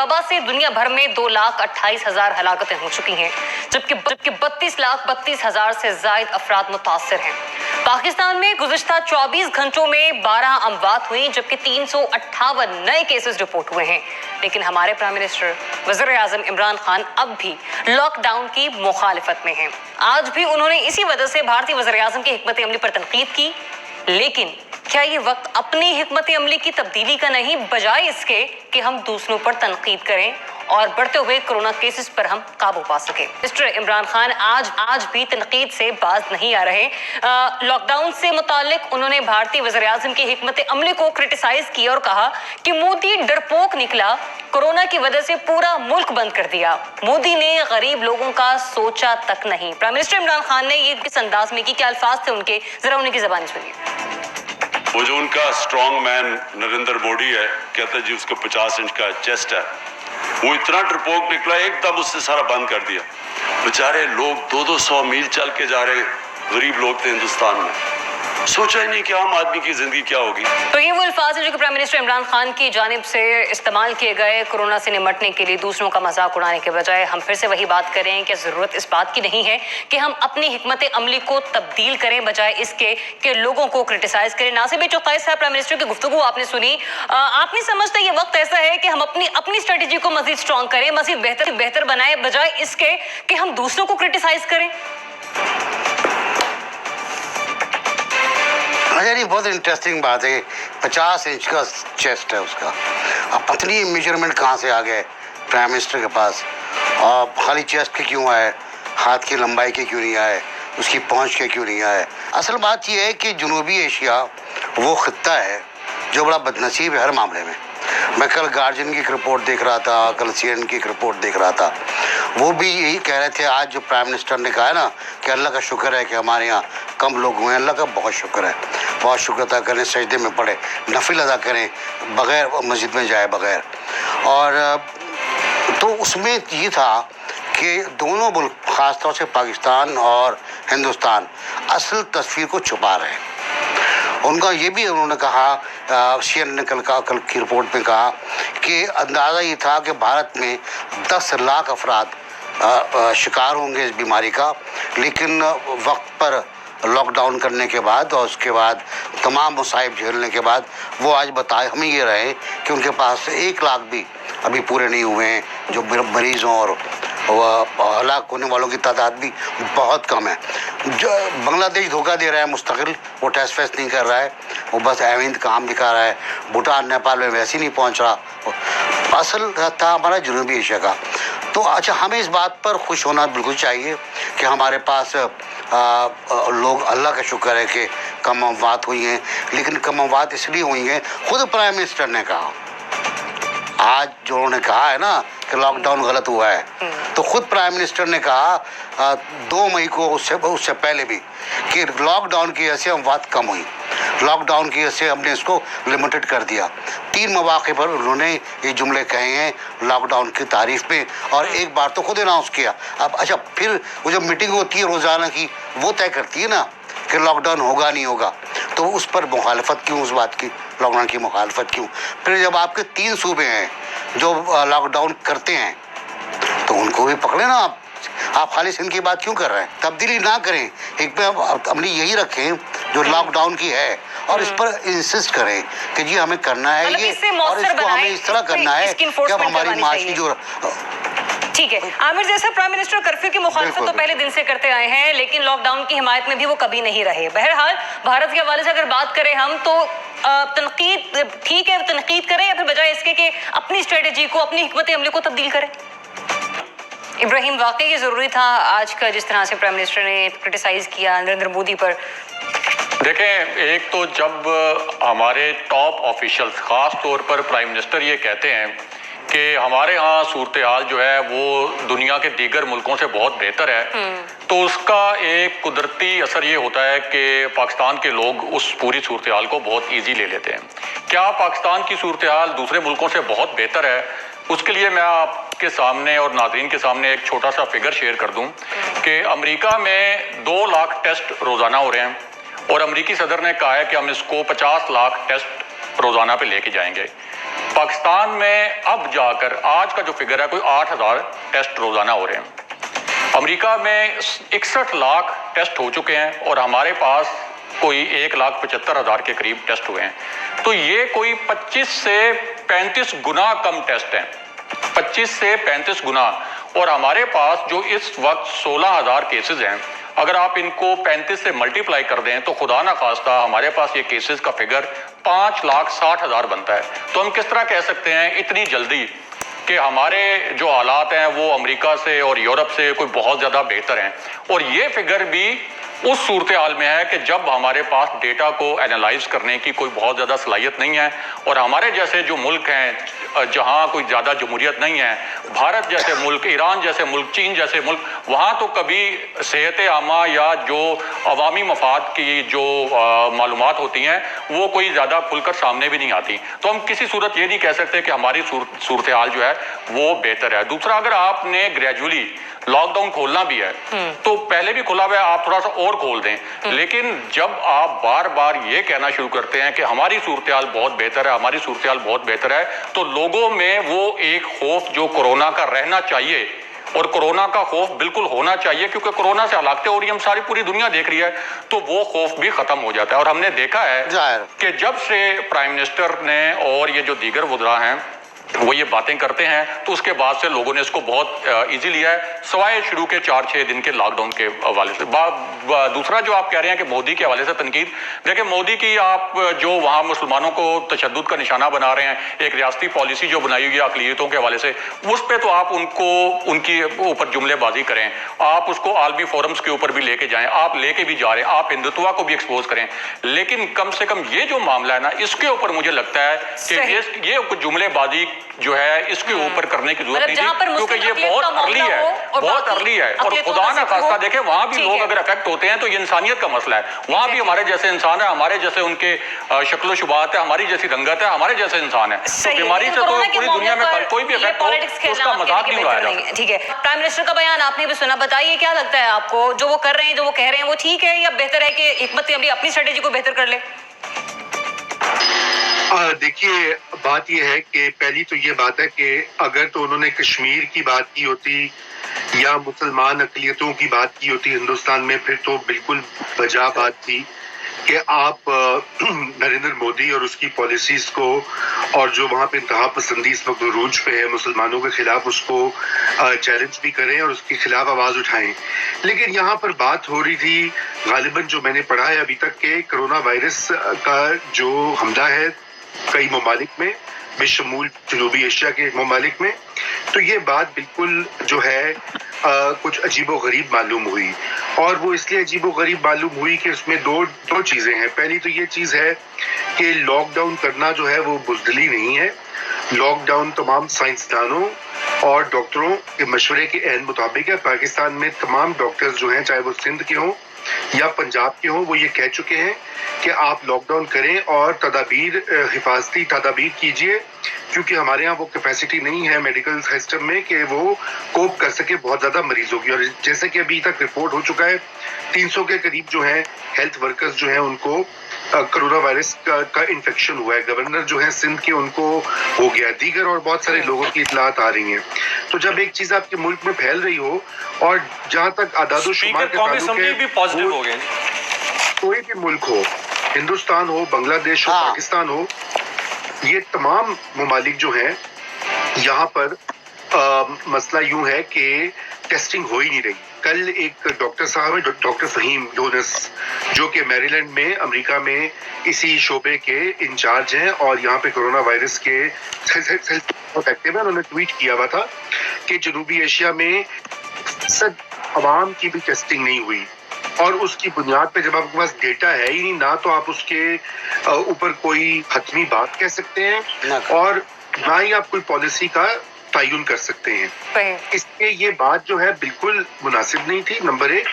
वबा से दुनिया भर में 2,28,000 हलाकतें हो चुकी हैं, जबकि 32,32,000 से जायद अफराद मुतासर हैं। पाकिस्तान में गुज़िश्ता 24 घंटों में 12 अमवात हुई, जबकि 358 नए केसेस रिपोर्ट हुए हैं। लेकिन हमारे प्राइम मिनिस्टर वज़ीर-ए-आज़म इमरान खान अब भी लॉकडाउन की मुखालिफत में हैं। आज भी उन्होंने इसी वजह से भारतीय वज़ीर-ए-आज़म की हिकमत अमली पर तनकीद की। लेकिन क्या ये वक्त अपनी हिकमत अमली की तब्दीली का नहीं, बजाय इसके कि हम दूसरों पर तनकीद करें और बढ़ते हुए कोरोना केसेस पर हम काबू पा सकें। मिस्टर इमरान खान आज भी तनकीद से बाज नहीं आ रहे। लॉकडाउन से मुतालिक उन्होंने भारतीय वज़ीर-ए-आज़म की हिकमत अमली को क्रिटिसाइज किया और कहा कि मोदी डरपोक निकला, कोरोना की वजह से पूरा मुल्क बंद कर दिया। मोदी ने गरीब लोगों का सोचा तक नहीं। प्राइम मिनिस्टर इमरान खान ने ये किस अंदाज में की, क्या अल्फाज थे उनके, जरा उनकी ज़बानी सुनिए। वो जो उनका स्ट्रॉन्ग मैन नरेंद्र मोदी है, कहता है जी उसका 50 इंच का चेस्ट है, वो इतना डरपोक निकला, एकदम उससे सारा बंद कर दिया। बेचारे लोग 200-200 मील चल के जा रहे गरीब लोग थे हिंदुस्तान में, सोचा ही नहीं कि आम आदमी की जिंदगी क्या होगी। तो ये वो अल्फाज है जो कि प्राइम मिनिस्टर इमरान खान की जानिब से इस्तेमाल किए गए कोरोना से निमटने के लिए। दूसरों का मजाक उड़ाने के बजाय हम फिर से वही बात करें कि ज़रूरत इस बात की नहीं है कि हम अपनी हिकमत अमली को तब्दील करें, बजाय इसके कि लोगों को क्रिटिसाइज करें। नासिर चौकाई साहब, प्राइम मिनिस्टर की गुफ्तगू आपने सुनी, आप नहीं समझते ये वक्त ऐसा है कि हम अपनी स्ट्रेटेजी को मजीद स्ट्रॉन्ग करें, मजीद बेहतर बनाए, बजाय इसके कि हम दूसरों को क्रिटिसाइज करें? ये बहुत इंटरेस्टिंग बात है। 50 इंच का चेस्ट है उसका, अब पतली मेजरमेंट कहाँ से आ गए प्राइम मिनिस्टर के पास? और खाली चेस्ट के क्यों आए, हाथ की लंबाई के क्यों नहीं आए, उसकी पहुँच के क्यों नहीं आए? असल बात यह है कि जनूबी एशिया वो खित्ता है जो बड़ा बदनसीब है हर मामले में। मैं कल गार्जियन की एक रिपोर्ट देख रहा था, कल CNN की एक रिपोर्ट देख रहा था, वो भी यही कह रहे थे। आज जो प्राइम मिनिस्टर ने कहा है ना कि अल्लाह का शुक्र है कि हमारे यहाँ कम लोग हुए हैं, अल्लाह का बहुत शुक्र है, बहुत शुक्र अदा करें, सजदे में पड़े, नफिल अदा करें, बग़ैर मस्जिद में जाए बग़ैर। और तो उसमें ये था कि दोनों मुल्क, ख़ासतौर से पाकिस्तान और हिंदुस्तान, असल तस्वीर को छुपा रहे हैं। उनका ये भी उन्होंने कहा, CNN ने कल की रिपोर्ट में कहा कि अंदाज़ा ये था कि भारत में 10 लाख अफराद शिकार होंगे इस बीमारी का, लेकिन वक्त पर लॉकडाउन करने के बाद और उसके बाद तमाम मुसाइब झेलने के बाद वो आज बताए हमें ये रहे कि उनके पास 1 लाख भी अभी पूरे नहीं हुए हैं जो मरीज़ हों, और हलाक होने वालों की तादाद भी बहुत कम है। जो बांग्लादेश धोखा दे रहा है मुस्तकिल, वो टेस्ट फेस्ट नहीं कर रहा है, वो बस अहमियत काम दिखा रहा है। भूटान नेपाल में वैसे ही नहीं पहुंच रहा। असल था हमारा जनूबी एशिया का। तो अच्छा, हमें इस बात पर खुश होना बिल्कुल चाहिए कि हमारे पास लोग, अल्लाह का शुक्र है कि कम अमवात हुई हैं, लेकिन कम अमवात इसलिए हुई हैं, खुद प्राइम मिनिस्टर ने कहा, आज जो उन्होंने कहा है ना कि लॉकडाउन गलत हुआ है, तो खुद प्राइम मिनिस्टर ने कहा 2 मई को, उससे पहले भी, कि लॉकडाउन की वजह से अमवात कम हुई, लॉकडाउन की वजह से हमने इसको लिमिटेड कर दिया। 3 मौके पर उन्होंने ये जुमले कहे हैं लॉकडाउन की तारीफ में, और एक बार तो खुद अनाउंस किया। अब अच्छा, फिर वो जब मीटिंग होती है रोज़ाना की, वो तय करती है ना कि लॉकडाउन होगा नहीं होगा, तो उस पर मुखालफत क्यों, उस बात की लॉकडाउन की मुखालफत क्यों? फिर जब आपके 3 सूबे हैं जो लॉकडाउन करते हैं, तो उनको भी पकड़े ना आप खाली सिंध की बात क्यों कर रहे हैं? तब्दीली ना करें, एक पे अमली यही रखें जो लॉकडाउन की है, और इस पर इंसिस्ट करें कि जी हमें करना है ये, और इसको हमें इस तरह करना है कि अब हमारी माशी जो। ठीक है आमिर, जैसे प्राइम मिनिस्टर कर्फ्यू की मुखालफत तो पहले दिन से करते आए हैं, लेकिन लॉकडाउन की हिमायत में भी वो कभी नहीं रहे। बहरहाल भारत के हवाले से अगर बात करें हम, तो तनकीद ठीक है, तनकीद करें, या फिर बजाय इसके कि अपनी स्ट्रेटेजी को, अपनी हिकमत अमली को तब्दील करें? इब्राहिम, वाकई ये ज़रूरी था आज का जिस तरह से प्राइम मिनिस्टर ने क्रिटिसाइज़ किया नरेंद्र मोदी पर? देखें, एक तो जब हमारे टॉप ऑफिशियल्स, ख़ास तौर पर प्राइम मिनिस्टर, ये कहते हैं कि हमारे यहाँ सूरत हाल जो है वो दुनिया के दीगर मुल्कों से बहुत बेहतर है, तो उसका एक कुदरती असर ये होता है कि पाकिस्तान के लोग उस पूरी सूरत हाल को बहुत ईजी ले लेते हैं। क्या पाकिस्तान की सूरत हाल दूसरे मुल्कों से बहुत बेहतर है? उसके लिए मैं आपके सामने और नाज़रीन के सामने एक छोटा सा फिगर शेयर कर दूं कि अमेरिका में 2 लाख टेस्ट रोज़ाना हो रहे हैं, और अमेरिकी सदर ने कहा है कि हम इसको 50 लाख टेस्ट रोज़ाना पे लेके जाएंगे। पाकिस्तान में अब जाकर आज का जो फिगर है कोई 8,000 टेस्ट रोजाना हो रहे हैं। अमेरिका में 61 लाख टेस्ट हो चुके हैं और हमारे पास कोई 1,75,000 के करीब टेस्ट हुए हैं। तो ये कोई 25 से 35 गुना कम टेस्ट हैं, 25 से 35 गुना। और हमारे पास जो इस वक्त 16,000 केसेस हैं, अगर आप इनको 35 से मल्टीप्लाई कर दें तो खुदा ना खास्ता हमारे पास ये केसेस का फिगर 5,60,000 बनता है। तो हम किस तरह कह सकते हैं इतनी जल्दी कि हमारे जो हालात हैं वो अमेरिका से और यूरोप से कोई बहुत ज़्यादा बेहतर हैं। और ये फिगर भी उस सूरत हाल में है कि जब हमारे पास डेटा को एनालाइज करने की कोई बहुत ज़्यादा सलाहियत नहीं है और हमारे जैसे जो मुल्क हैं जहाँ कोई ज़्यादा जमहूरियत नहीं है, भारत जैसे मुल्क, ईरान जैसे मुल्क, चीन जैसे मुल्क, वहाँ तो कभी सेहत आमा या जो अवामी मफाद की जो मालूमात होती हैं वो कोई ज़्यादा खुलकर सामने भी नहीं आती। तो हम किसी सूरत ये नहीं कह सकते कि हमारी सूरत हाल जो है वो बेहतर है। दूसरा, अगर आपने ग्रेजुअली लॉकडाउन खोलना भी है तो पहले भी खुला हुआ है, आप थोड़ा सा और खोल दें। लेकिन जब आप बार बार ये कहना शुरू करते हैं कि हमारी सूरत हाल बहुत बेहतर है, हमारी सूरत हाल बहुत बेहतर है, तो लोगों में वो एक खौफ जो कोरोना का रहना चाहिए और कोरोना का खौफ बिल्कुल होना चाहिए, क्योंकि कोरोना से हलाकतें हो रही है, हम सारी पूरी दुनिया देख रही है, तो वो खौफ भी खत्म हो जाता है। और हमने देखा है कि जब से प्राइम मिनिस्टर ने और ये जो दीगर वज़रा हैं वो ये बातें करते हैं तो उसके बाद से लोगों ने इसको बहुत इजी लिया है, सवाए शुरू के 4-6 दिन के लॉकडाउन के हवाले से। दूसरा जो आप कह रहे हैं कि मोदी के हवाले से तनकीद, देखिए मोदी की आप जो वहाँ मुसलमानों को तशद्दुद का निशाना बना रहे हैं, एक रियासती पॉलिसी जो बनाई हुई है अक़लियतों के हवाले से, उस पर तो आप उनको उनकी ऊपर जुमलेबाजी करें, आप उसको आलमी फोरम्स के ऊपर भी लेके जाएं, आप लेके भी जा रहे हैं, आप हिंदुत्व को भी एक्सपोज करें, लेकिन कम से कम ये जो मामला है ना, इसके ऊपर मुझे लगता है कि ये जुमलेबाजी जो है इसके ऊपर करने की जरूरत नहीं थी, क्योंकि ये बहुत अर्ली है, बहुत अर्ली है। और खुदा ना खास्ता देखें वहां भी लोग अगर अफेक्ट होते हैं तो ये इंसानियत का मसला है, वहां भी हमारे जैसे इंसान है, हमारे जैसे उनके शक्ल शुबात है, हमारी जैसी रंगत है, हमारे जैसे इंसान है। तो बीमारी से तो पूरी दुनिया में कोई भी इफेक्ट हो तो उसका मजाक नहीं उड़ाया। ठीक है, प्राइम मिनिस्टर का बयान आपने भी सुना, बताइए क्या लगता है आपको, जो वो कर रहे हैं, जो वो कह रहे हैं, वो ठीक है या बेहतर है कि हिकमत अमली अपनी स्ट्रेटेजी को बेहतर कर ले? देखिए, बात यह है कि पहली तो ये बात है कि अगर तो उन्होंने कश्मीर की बात की होती या मुसलमान अक़लियतों की बात की होती हिंदुस्तान में, फिर तो बिल्कुल बजा बात थी कि आप नरेंद्र मोदी और उसकी पॉलिसीज को और जो वहाँ पे इंतहा पसंदी इस वक्त रूज पे है मुसलमानों के खिलाफ, उसको चैलेंज भी करें और उसके खिलाफ आवाज़ उठाएं। लेकिन यहाँ पर बात हो रही थी गालिबन, जो मैंने पढ़ा है अभी तक, के कोरोना वायरस का जो हमला है कई ममालिक में, बेशमूल जनूबी एशिया के ममालिक में, तो ये बात बिल्कुल जो है कुछ अजीबो गरीब मालूम हुई। और वो इसलिए अजीबो गरीब मालूम हुई कि उसमें दो चीज़ें हैं। पहली तो ये चीज़ है कि लॉकडाउन करना जो है वो बुज़दिली नहीं है। लॉकडाउन तमाम साइंसदानों और डॉक्टरों के मशवरे के एन मुताबिक है। पाकिस्तान में तमाम डॉक्टर्स जो हैं, चाहे वो सिंध के हों या पंजाब के हों, वो ये कह चुके हैं कि आप लॉकडाउन करें और हिफाजती तदाबीर कीजिए, क्योंकि हमारे यहाँ वो कैपेसिटी नहीं है मेडिकल सिस्टम में कि वो कोप कर सके बहुत ज़्यादा मरीजों की। और जैसे कि अभी तक रिपोर्ट हो चुका है 300 के करीब जो हैं हेल्थ वर्कर्स जो हैं उनको कोरोना वायरस का इन्फेक्शन हुआ है। गवर्नर जो है सिंध के, उनको हो गया, दीगर और बहुत सारे लोगों की इतलात आ रही हैं। तो जब एक चीज़ आपके मुल्क में फैल रही हो और जहाँ तक आदादो शुमार के ताल्लुक है, कोई भी मुल्क हो, हिंदुस्तान हो, बांग्लादेश हो, पाकिस्तान हो, ये तमाम ममालिक जो हैं यहाँ पर मसला यूं है कि टेस्टिंग हो ही नहीं रही। कल एक डॉक्टर साहब है, डॉक्टर फहीम यूनुस, जो कि मैरीलैंड में अमेरिका में इसी शोबे के इंचार्ज हैं और यहाँ पे कोरोना वायरस के एक्टिव है, उन्होंने ट्वीट किया हुआ था कि जनूबी एशिया में सब अवाम की भी टेस्टिंग नहीं हुई। और उसकी बुनियाद पे जब आपके पास डेटा है ही नहीं ना, तो आप उसके ऊपर कोई हतमी बात कह सकते हैं और ना ही आप कोई पॉलिसी का तयन कर सकते हैं। इसलिए ये बात जो है बिल्कुल मुनासिब नहीं थी, नंबर 1।